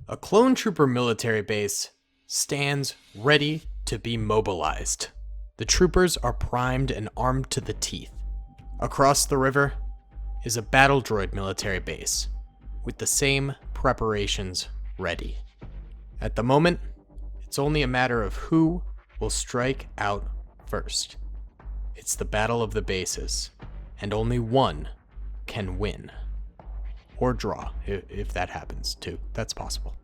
A clone trooper military base stands ready to be mobilized. The troopers are primed and armed to the teeth. Across the river is a battle droid military base with the same preparations ready. At the moment, it's only a matter of who will strike out first. It's the battle of the bases, and only one can win. Or draw, if that happens too. That's possible.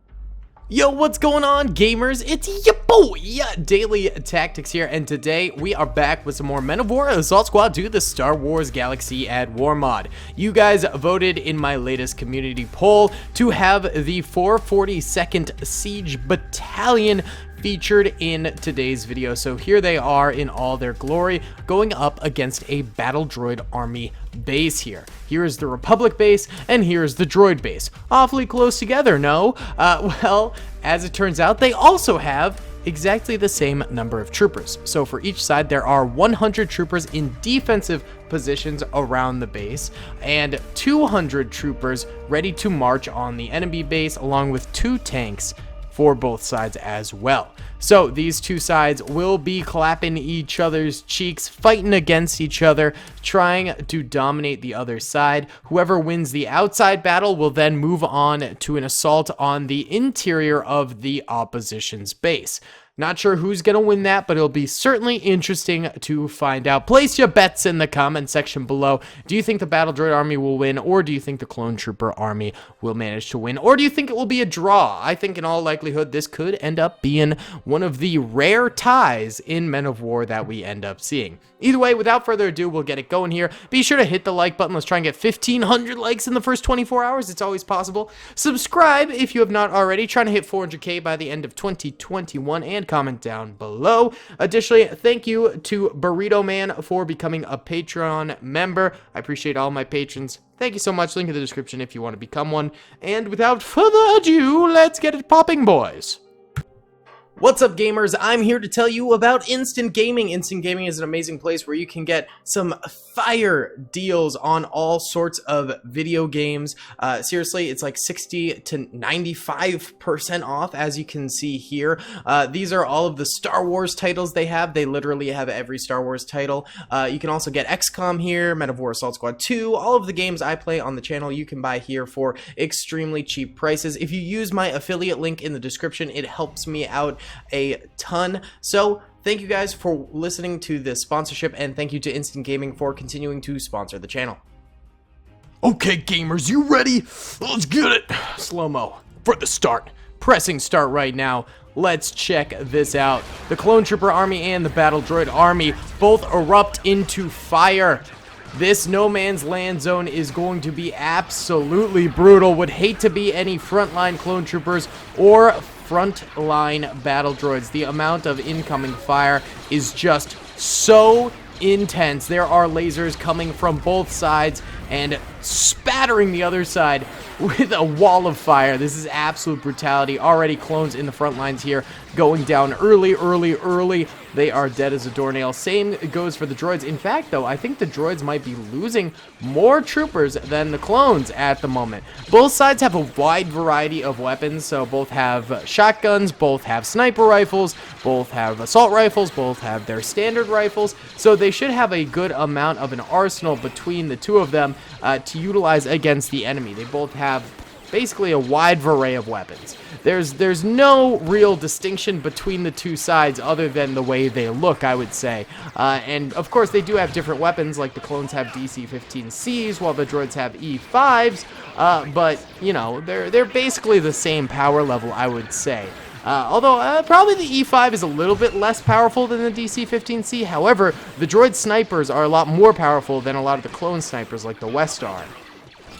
Yo, what's going on, gamers? It's your boy, DaleyTactics here, and today we are back with some more Men of War Assault Squad 2, the Star Wars Galaxy at War mod. You guys voted in my latest community poll to have the 442nd Siege Battalion featured in today's video. So here they are in all their glory, going up against a battle droid army base here. Here is the Republic base, and here's the droid base. Awfully close together, no? Well, as it turns out, they also have exactly the same number of troopers. So for each side, there are 100 troopers in defensive positions around the base, and 200 troopers ready to march on the enemy base, along with 2 tanks for both sides as well. So these two sides will be clapping each other's cheeks, fighting against each other, trying to dominate the other side. Whoever wins the outside battle will then move on to an assault on the interior of the opposition's base. Not sure who's going to win that, but it'll be certainly interesting to find out. Place your bets in the comment section below. Do you think the Battle Droid Army will win, or do you think the Clone Trooper Army will manage to win, or do you think it will be a draw? I think in all likelihood this could end up being one of the rare ties in Men of War that we end up seeing. Either way, without further ado, we'll get it going here. Be sure to hit the like button. Let's try and get 1,500 likes in the first 24 hours. It's always possible. Subscribe if you have not already. Trying to hit 400K by the end of 2021, and comment down below. Additionally, thank you to Burrito Man for becoming a Patreon member. I appreciate all my patrons. Thank you so much. Link in the description if you want to become one. And without further ado, let's get it popping, boys. What's up, gamers? I'm here to tell you about Instant Gaming. Instant Gaming is an amazing place where you can get some fire deals on all sorts of video games. Seriously, it's like 60 to 95% off, as you can see here. These are all of the Star Wars titles they have. They literally have every Star Wars title. You can also get XCOM here, Men of War Assault Squad 2. All of the games I play on the channel you can buy here for extremely cheap prices. If you use my affiliate link in the description, it helps me out a ton. So thank you guys for listening to this sponsorship, and thank you to Instant Gaming for continuing to sponsor the channel. Okay, gamers, you ready? Let's get it. Slow-mo for the start. Pressing start right now. Let's check this out. The Clone Trooper Army and the Battle Droid Army both erupt into fire. This no man's land zone is going to be absolutely brutal. Would hate to be any frontline clone troopers or frontline battle droids. The amount of incoming fire is just so intense. There are lasers coming from both sides and spattering the other side with a wall of fire. This is absolute brutality. Already clones in the front lines here going down early. They are dead as a doornail. Same goes for the droids. In fact, though, I think the droids might be losing more troopers than the clones at the moment. Both sides have a wide variety of weapons. So both have shotguns, both have sniper rifles, both have assault rifles, both have their standard rifles. So they should have a good amount of an arsenal between the two of them to utilize against the enemy. They both have basically a wide array of weapons. There's no real distinction between the two sides other than the way they look, I would say. And of course they do have different weapons, like the clones have DC-15Cs while the droids have E5s, but you know, they're basically the same power level, I would say. Although probably the E5 is a little bit less powerful than the DC-15C. However, the droid snipers are a lot more powerful than a lot of the clone snipers like the Westar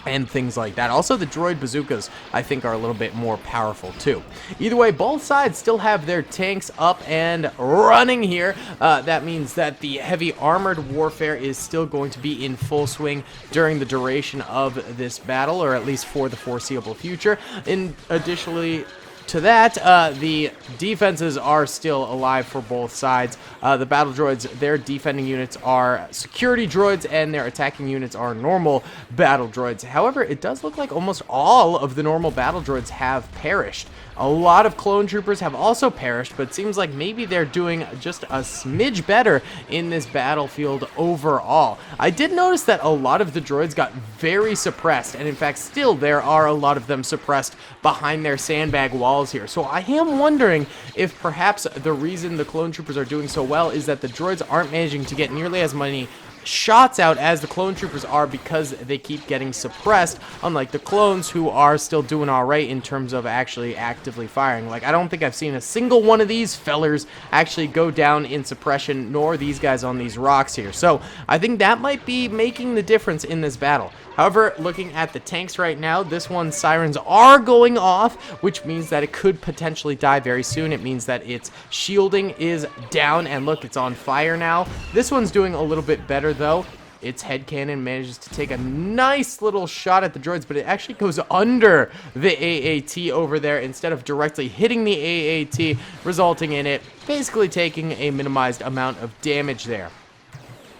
and things like that. Also, the droid bazookas, I think, are a little bit more powerful too. Either way, both sides still have their tanks up and running here. That means that the heavy armored warfare is still going to be in full swing during the duration of this battle, or at least for the foreseeable future. And additionally, to that, the defenses are still alive for both sides. The battle droids, their defending units are security droids, and their attacking units are normal battle droids. However, it does look like almost all of the normal battle droids have perished. A lot of clone troopers have also perished, but it seems like maybe they're doing just a smidge better in this battlefield overall. I did notice that a lot of the droids got very suppressed, and in fact, still there are a lot of them suppressed behind their sandbag walls here. So I am wondering if perhaps the reason the clone troopers are doing so well is that the droids aren't managing to get nearly as many shots out as the clone troopers are because they keep getting suppressed, unlike the clones who are still doing all right in terms of actually actively firing. Like, I don't think I've seen a single one of these fellers actually go down in suppression, nor these guys on these rocks here. So I think that might be making the difference in this battle. However, looking at the tanks right now, this one's sirens are going off, which means that it could potentially die very soon. It means that its shielding is down, and look, it's on fire now. This one's doing a little bit better, though. Its head cannon manages to take a nice little shot at the droids, but it actually goes under the AAT over there instead of directly hitting the AAT, resulting in it basically taking a minimized amount of damage there.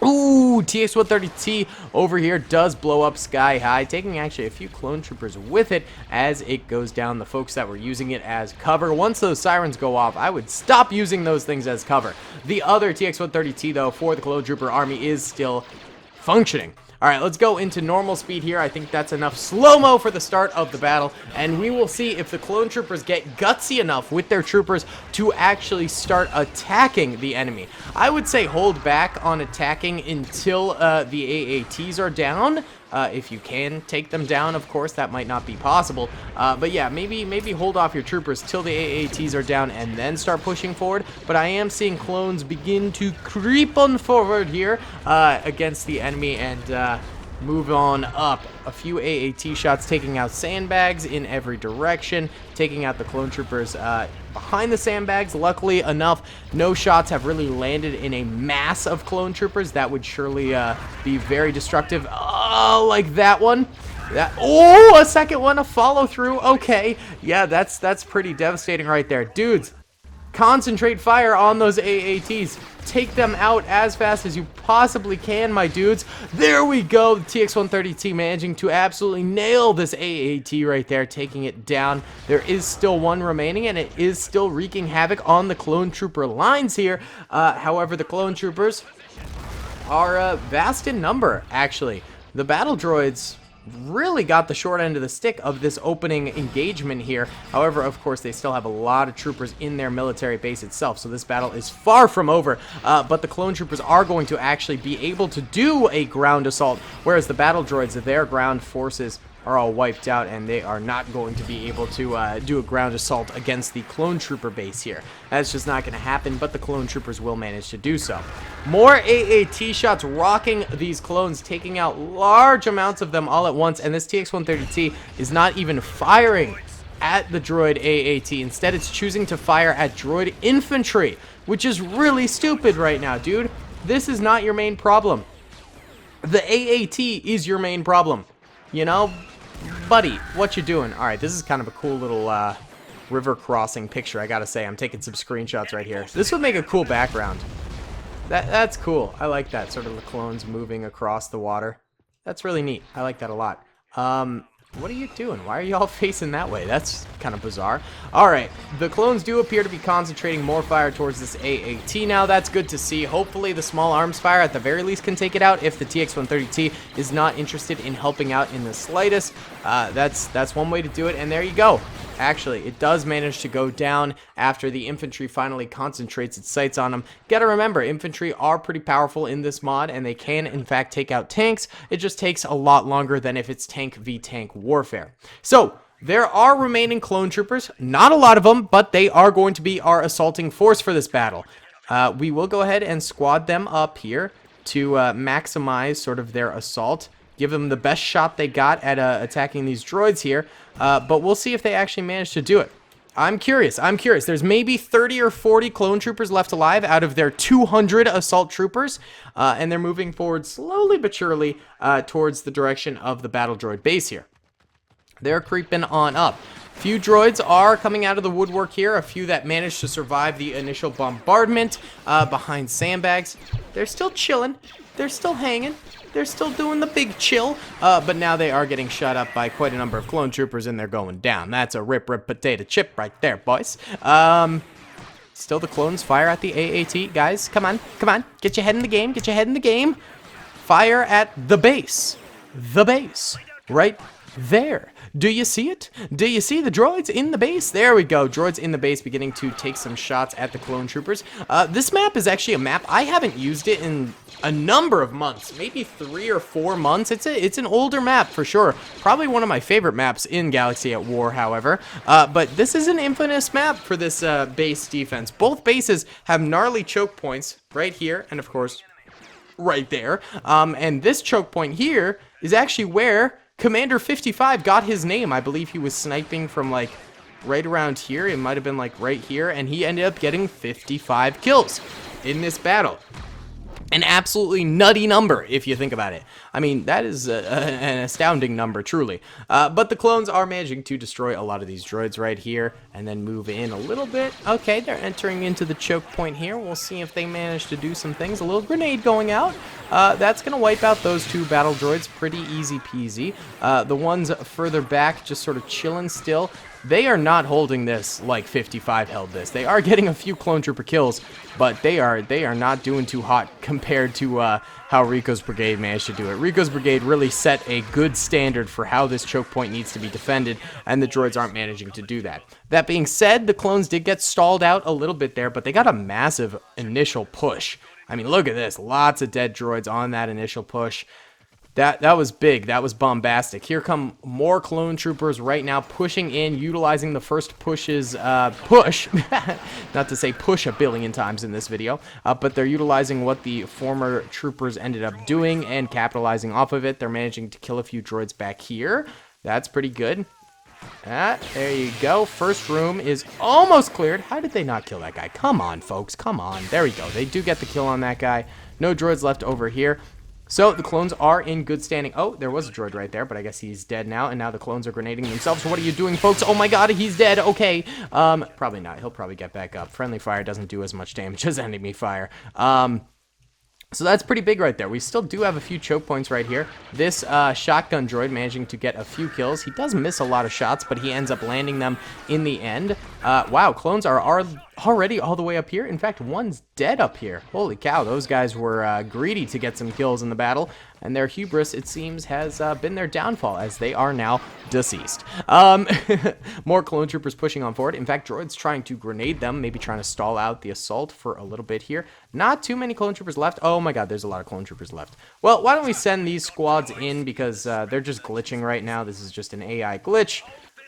Ooh, TX-130T over here does blow up sky high, taking actually a few clone troopers with it as it goes down. The folks that were using it as cover, once those sirens go off, I would stop using those things as cover. The other TX-130T, though, for the clone trooper army is still functioning. All right, let's go into normal speed here. I think that's enough slow-mo for the start of the battle, and we will see if the clone troopers get gutsy enough with their troopers to actually start attacking the enemy. I would say hold back on attacking until the AATs are down. If you can take them down, of course, that might not be possible. But yeah, maybe hold off your troopers till the AATs are down and then start pushing forward. But I am seeing clones begin to creep on forward here against the enemy and move on up. A few AAT shots taking out sandbags in every direction, taking out the clone troopers behind the sandbags. Luckily enough, no shots have really landed in a mass of clone troopers. That would surely be very destructive. Oh, like that one. Oh, a second one, a follow through. Okay, yeah, that's pretty devastating right there, dudes. Concentrate fire on those AATs. Take them out as fast as you possibly can, my dudes. There we go. The TX-130T managing to absolutely nail this AAT right there, taking it down. There is still one remaining, and it is still wreaking havoc on the clone trooper lines here. However, the clone troopers are vast in number, actually. The battle droids really got the short end of the stick of this opening engagement here. However, of course, they still have a lot of troopers in their military base itself, so this battle is far from over. But the clone troopers are going to actually be able to do a ground assault, whereas the battle droids, their ground forces are all wiped out, and they are not going to be able to do a ground assault against the clone trooper base here. That's just not going to happen, but the clone troopers will manage to do so. More AAT shots rocking these clones, taking out large amounts of them all at once, and this TX-130T is not even firing at the droid AAT. Instead, it's choosing to fire at droid infantry, which is really stupid right now, dude. This is not your main problem. The AAT is your main problem. You know? Buddy, what you doing? All right, this is kind of a cool little river crossing picture, I gotta say. I'm taking some screenshots right here. This would make a cool background. That's cool. I like that, sort of the clones moving across the water. That's really neat. I like that a lot. What are you doing? Why are you all facing that way? That's kind of bizarre. All right, the clones do appear to be concentrating more fire towards this AAT now. That's good to see. Hopefully the small arms fire at the very least can take it out if the TX-130T is not interested in helping out in the slightest. That's one way to do it, and there you go. Actually, it does manage to go down after the infantry finally concentrates its sights on them. Gotta remember, infantry are pretty powerful in this mod, and they can, in fact, take out tanks. It just takes a lot longer than if it's tank v tank warfare. So, there are remaining clone troopers. Not a lot of them, but they are going to be our assaulting force for this battle. We will go ahead and squad them up here to maximize sort of their assault. Give them the best shot they got at attacking these droids here, but we'll see if they actually manage to do it. I'm curious. There's maybe 30 or 40 clone troopers left alive out of their 200 assault troopers, and they're moving forward slowly but surely towards the direction of the battle droid base here. They're creeping on up. Few droids are coming out of the woodwork here. A few that managed to survive the initial bombardment behind sandbags. They're still chilling. They're still hanging. They're still doing the big chill. But now they are getting shot up by quite a number of clone troopers, and they're going down. That's a rip potato chip right there, boys. Still the clones fire at the AAT. Guys, come on. Come on. Get your head in the game. Get your head in the game. Fire at the base. The base. Right there. Do you see it? Do you see the droids in the base? There we go. Droids in the base beginning to take some shots at the clone troopers. This map is actually a map. I haven't used it in a number of months, maybe 3 or 4 months. It's an older map for sure. Probably one of my favorite maps in Galaxy at War, however. But this is an infamous map for this base defense. Both bases have gnarly choke points right here, and of course, right there. And this choke point here is actually where Commander 55 got his name. I believe he was sniping from like right around here. It might have been like right here, and he ended up getting 55 kills in this battle. An absolutely nutty number, if you think about it. I mean, that is an astounding number, truly. But the clones are managing to destroy a lot of these droids right here, and then move in a little bit. Okay, they're entering into the choke point here. We'll see if they manage to do some things. A little grenade going out. That's going to wipe out those 2 battle droids pretty easy peasy. The ones further back just sort of chilling still. They are not holding this like 55 held this. They are getting a few clone trooper kills, but they are not doing too hot compared to how Rico's brigade managed to do it. Rico's brigade really set a good standard for how this choke point needs to be defended, and the droids aren't managing to do that. That being said, the clones did get stalled out a little bit there, but they got a massive initial push. I mean, look at this. Lots of dead droids on that initial push. That was big. That was bombastic. Here come more clone troopers right now pushing in, utilizing the first push's push. Not to say push a billion times in this video, but they're utilizing what the former troopers ended up doing and capitalizing off of it. They're managing to kill a few droids back here. That's pretty good. There you go. First room is almost cleared. How did they not kill that guy? Come on, folks. Come on. There we go. They do get the kill on that guy. No droids left over here. So the clones are in good standing. Oh, there was a droid right there, but I guess he's dead now. And now the clones are grenading themselves. What are you doing, folks? Oh my god, he's dead. Okay. Probably not. He'll probably get back up. Friendly fire doesn't do as much damage as enemy fire. So that's pretty big right there. We still do have a few choke points right here. This shotgun droid managing to get a few kills. He does miss a lot of shots, but he ends up landing them in the end. Wow, clones are already all the way up here. In fact, one's dead up here. Holy cow, those guys were greedy to get some kills in the battle. And their hubris, it seems, has been their downfall, as they are now deceased. More clone troopers pushing on forward. In fact, droids trying to grenade them, maybe trying to stall out the assault for a little bit here. Not too many clone troopers left. Oh my god, there's a lot of clone troopers left. Well, why don't we send these squads in, because they're just glitching right now. This is just an AI glitch.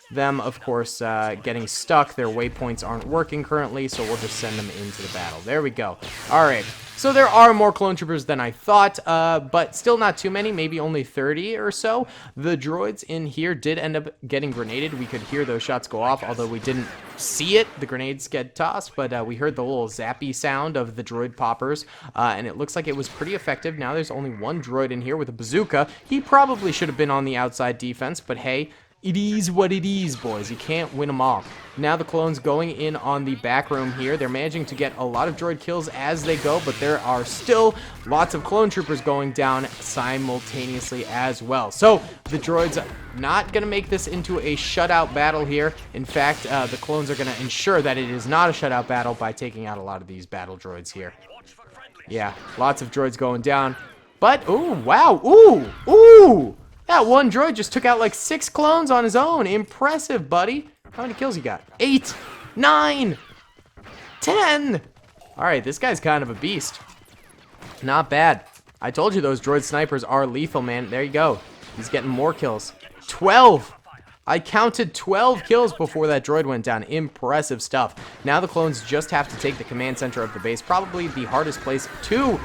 Them, of course, getting stuck. Their waypoints aren't working currently, so we'll just send them into the battle. There we go. All right. So there are more clone troopers than I thought, but still not too many, maybe only 30 or so. The droids in here did end up getting grenaded. We could hear those shots go off, although we didn't see it. The grenades get tossed, but we heard the little zappy sound of the droid poppers, and it looks like it was pretty effective. Now there's only one droid in here with a bazooka. He probably should have been on the outside defense, but hey, it is what it is, boys. You can't win them all. Now the clones going in on the back room here. They're managing to get a lot of droid kills as they go, but there are still lots of clone troopers going down simultaneously as well. So the droids not going to make this into a shutout battle here. In fact, the clones are going to ensure that it is not a shutout battle by taking out a lot of these battle droids here. Yeah, lots of droids going down. But, ooh, wow, ooh! That one droid just took out like 6 clones on his own. Impressive, buddy. How many kills you got? 8, 9, 10. All right, this guy's kind of a beast. Not bad. I told you those droid snipers are lethal, man. There you go. He's getting more kills. 12. I counted 12 kills before that droid went down. Impressive stuff. Now the clones just have to take the command center of the base. Probably the hardest place to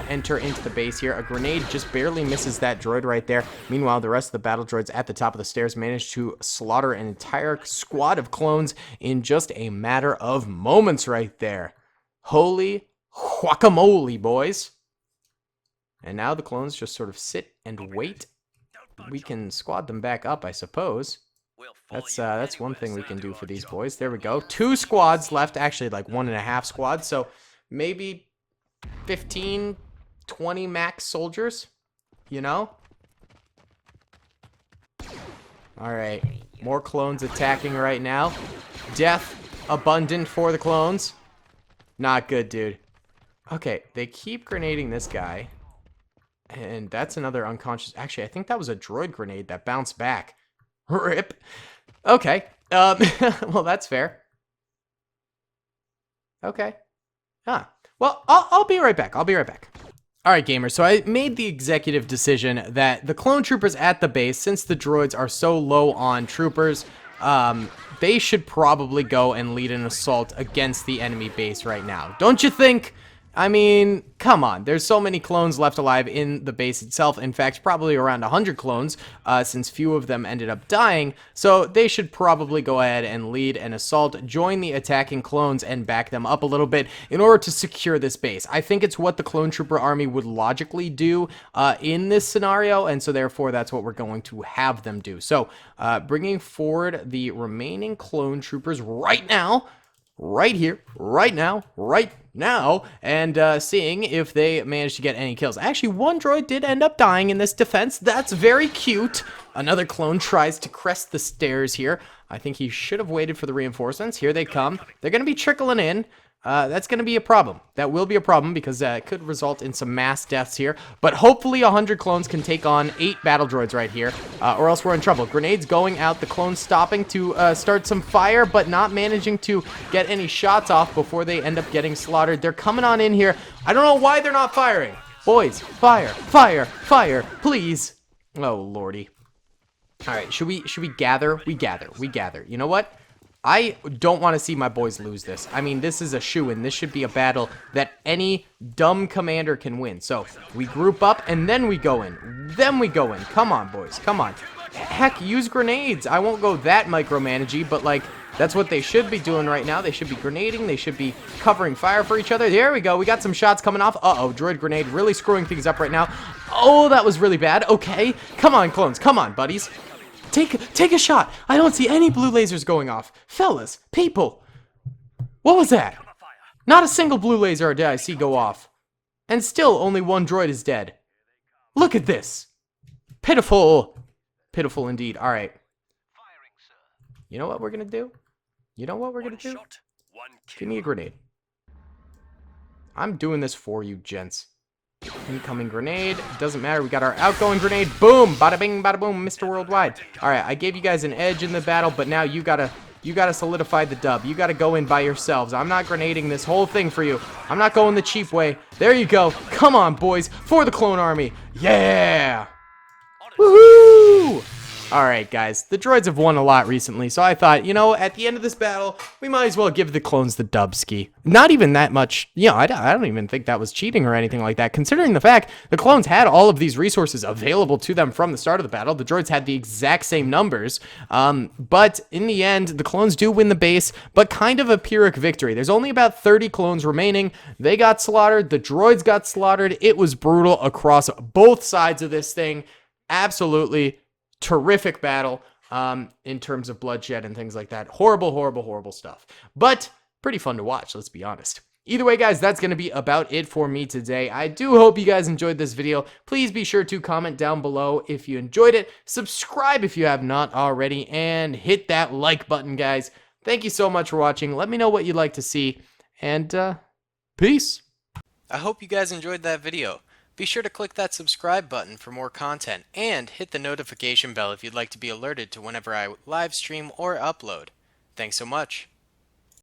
enter into the base here. A grenade just barely misses that droid right there. Meanwhile, the rest of the battle droids at the top of the stairs managed to slaughter an entire squad of clones in just a matter of moments right there. Holy guacamole, boys. And now the clones just sort of sit and wait. We can squad them back up, I suppose. That's one thing we can do for these boys. There we go. 2 squads left, actually like 1.5 squads, so maybe 15, 20 max soldiers, you know? Alright, more clones attacking right now. Death abundant for the clones. Not good, dude. Okay, they keep grenading this guy. And that's another unconscious... Actually, I think that was a droid grenade that bounced back. RIP. Okay. Well, that's fair. Okay. Huh. Well, I'll be right back. I'll be right back. Alright, gamers, so I made the executive decision that the clone troopers at the base, since the droids are so low on troopers, they should probably go and lead an assault against the enemy base right now. Don't you think? I mean, come on. There's so many clones left alive in the base itself. In fact, probably around 100 clones, since few of them ended up dying. So they should probably go ahead and lead an assault, join the attacking clones, and back them up a little bit in order to secure this base. I think it's what the clone trooper army would logically do in this scenario, and so therefore that's what we're going to have them do. So bringing forward the remaining clone troopers right now, right here, right now, and seeing if they managed to get any kills. Actually, one droid did end up dying in this defense. That's very cute. Another clone tries to crest the stairs here. I think he should have waited for the reinforcements. Here they come. They're going to be trickling in. That's going to be a problem. That will be a problem because it could result in some mass deaths here. But hopefully 100 clones can take on 8 battle droids right here, or else we're in trouble. Grenades going out, the clones stopping to start some fire, but not managing to get any shots off before they end up getting slaughtered. They're coming on in here. I don't know why they're not firing. Boys, fire, fire, fire, please. Oh, lordy. All right, should we gather? We gather. You know what? I don't want to see my boys lose this. I mean, this is a shoo-in. This should be a battle that any dumb commander can win. So, we group up, and then we go in. Come on, boys. Come on. Heck, use grenades. I won't go that micromanagey, but, like, that's what they should be doing right now. They should be grenading. They should be covering fire for each other. There we go. We got some shots coming off. Uh-oh, droid grenade really screwing things up right now. Oh, that was really bad. Okay. Come on, clones. Come on, buddies. Take a shot. I don't see any blue lasers going off. Fellas, people. What was that? Not a single blue laser did I see go off. And still only one droid is dead. Look at this. Pitiful. Pitiful indeed. All right. You know what we're going to do? Give me a grenade. I'm doing this for you, gents. Incoming grenade. Doesn't matter. We got our outgoing grenade. Boom. Bada bing, bada boom. Mr. Worldwide. All right. I gave you guys an edge in the battle, but now you gotta solidify the dub. You gotta go in by yourselves. I'm not grenading this whole thing for you. I'm not going the cheap way. There you go. Come on, boys. For the clone army. Yeah. Woohoo! Alright, guys, the droids have won a lot recently, so I thought, you know, at the end of this battle, we might as well give the clones the dubski. Not even that much, you know, I don't even think that was cheating or anything like that, considering the fact the clones had all of these resources available to them from the start of the battle. The droids had the exact same numbers, but in the end, the clones do win the base, but kind of a Pyrrhic victory. There's only about 30 clones remaining. They got slaughtered. The droids got slaughtered. It was brutal across both sides of this thing. Absolutely terrific battle in terms of bloodshed and things like that. Horrible stuff. But pretty fun to watch, let's be honest. Either way, guys, that's going to be about it for me today. I do hope you guys enjoyed this video. Please be sure to comment down below if you enjoyed it. Subscribe if you have not already. And hit that like button, guys. Thank you so much for watching. Let me know what you'd like to see. And peace. I hope you guys enjoyed that video. Be sure to click that subscribe button for more content, and hit the notification bell if you'd like to be alerted to whenever I live stream or upload. Thanks so much.